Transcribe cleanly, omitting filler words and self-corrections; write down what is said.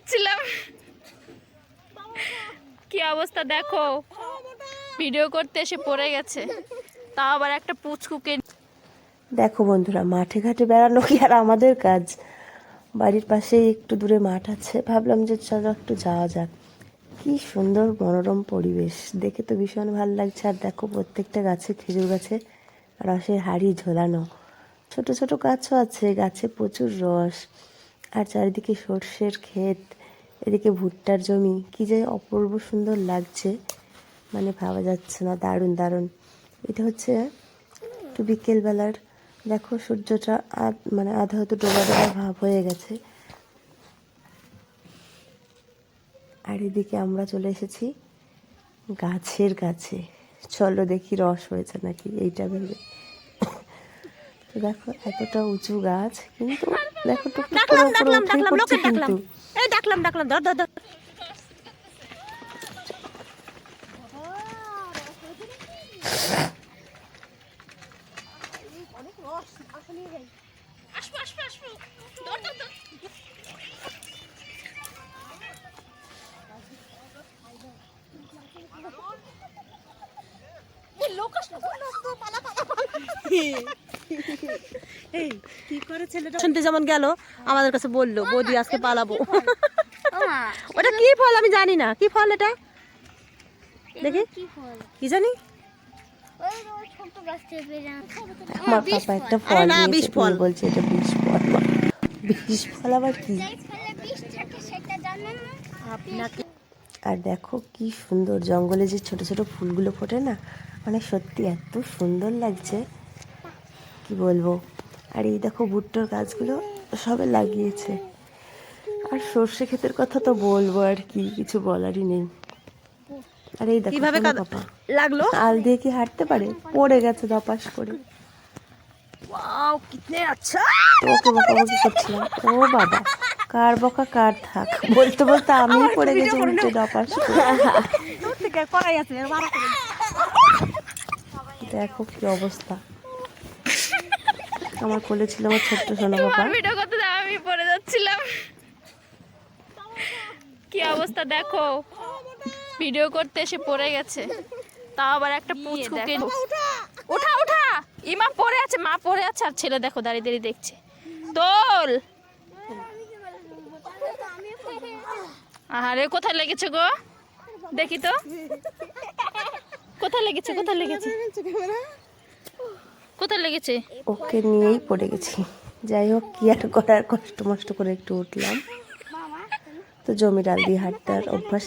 যাচ্ছিলাম, কি অবস্থা দেখো, ভিডিও করতে এসে পড়ে গেছে, তাও আবার একটা পুচকুকে। দেখো বন্ধুরা, মাঠে ঘাটে বেড়ানো কি আর আমাদের কাজ? বাড়ির পাশেই একটু দূরে মাঠ আছে, ভাবলাম যে চলো একটু যাওয়া যাক। কি সুন্দর মনোরম পরিবেশ, দেখে তো ভীষণ ভালো লাগছে। আর দেখো প্রত্যেকটা গাছে, খেজুর গাছে রসের হাঁড়ি ঝোলানো, ছোট ছোট গাছও আছে, গাছে প্রচুর রস। আর চারিদিকে সর্ষের ক্ষেত, এদিকে ভুট্টার জমি, কি যে অপূর্ব সুন্দর লাগছে, মানে ভাবা যাচ্ছে না। দারুণ দারুণ। এটা হচ্ছে একটু বিকেলবেলার, দেখো সূর্যটা মানে আধা হয়তো ডোবা ডোবা ভাব হয়ে গেছে। আর এদিকে আমরা চলে এসেছি গাছের কাছে, চলো দেখি রস হয়েছে নাকি এইটা ভেবে। তো দেখো এতটা উঁচু গাছ, কিন্তু দেখো টুকটুক করে উপরে উঠেই পড়ছে কিন্তু। ডাকলাম ধর ধর ধর। শুনতে যেমন গেল, আমাদের কাছে বললো বৌদি আজকে পালাবো। ওটা কি ফল আমি জানি না, কি ফল এটা দেখি, কি জানি। আমার পাপা একটা ফল নিয়েছে, তুমি বলছে এটা বিষ ফল। বিষ ফল আবার কি? আর দেখো কি সুন্দর জঙ্গলে যে ছোট ছোট ফুলগুলো ফোটে না, মানে সত্যি এত সুন্দর লাগছে, কি বলবো। আর এই দেখো ভুট্টার গাছগুলো সবে লাগিয়েছে। আর সর্ষে ক্ষেতের কথা তো বলবো, আর কি কিছু বলারই নেই। আর এই দেখো পাপা লাগলো, আল দিয়ে কি হাঁটতে পারে? পড়ে গেছে ধপাস করে। ওয়াও কিতনে আচ্ছা। ওকে বকাবকি করছিলাম, ও বাবা কার বকা কার থাক, বলতে বলতে আমি পড়ে গেছি উল্টে ধপাস করে। দেখো কি অবস্থা, আমার কোলে ছিল আমার ছোট্ট সোনা বাবা। ভিডিও করতে আমি পড়ে যাচ্ছিলাম, কি অবস্থা দেখো, ভিডিও করতে এসে পড়ে গেছে, তাও আবার একটা পুচকুকে। ওঠা ওঠা, ইমা পড়ে আছে, মা পড়ে আছে, আর ছেলে দেখো দাঁড়িয়ে দাঁড়িয়ে দেখছে। তোল। আরে কোথায় লেগেছে গো, দেখি তো কোথায় লেগেছে, কোথায় লেগেছে, কোথায় লেগেছে? ওকে নিয়েই পড়ে গেছি। যাই হোক, কি আর করার, কষ্ট মষ্ট করে একটু উঠলাম। তো জমি ডাল দিয়ে হাঁটতে আর অভ্যাস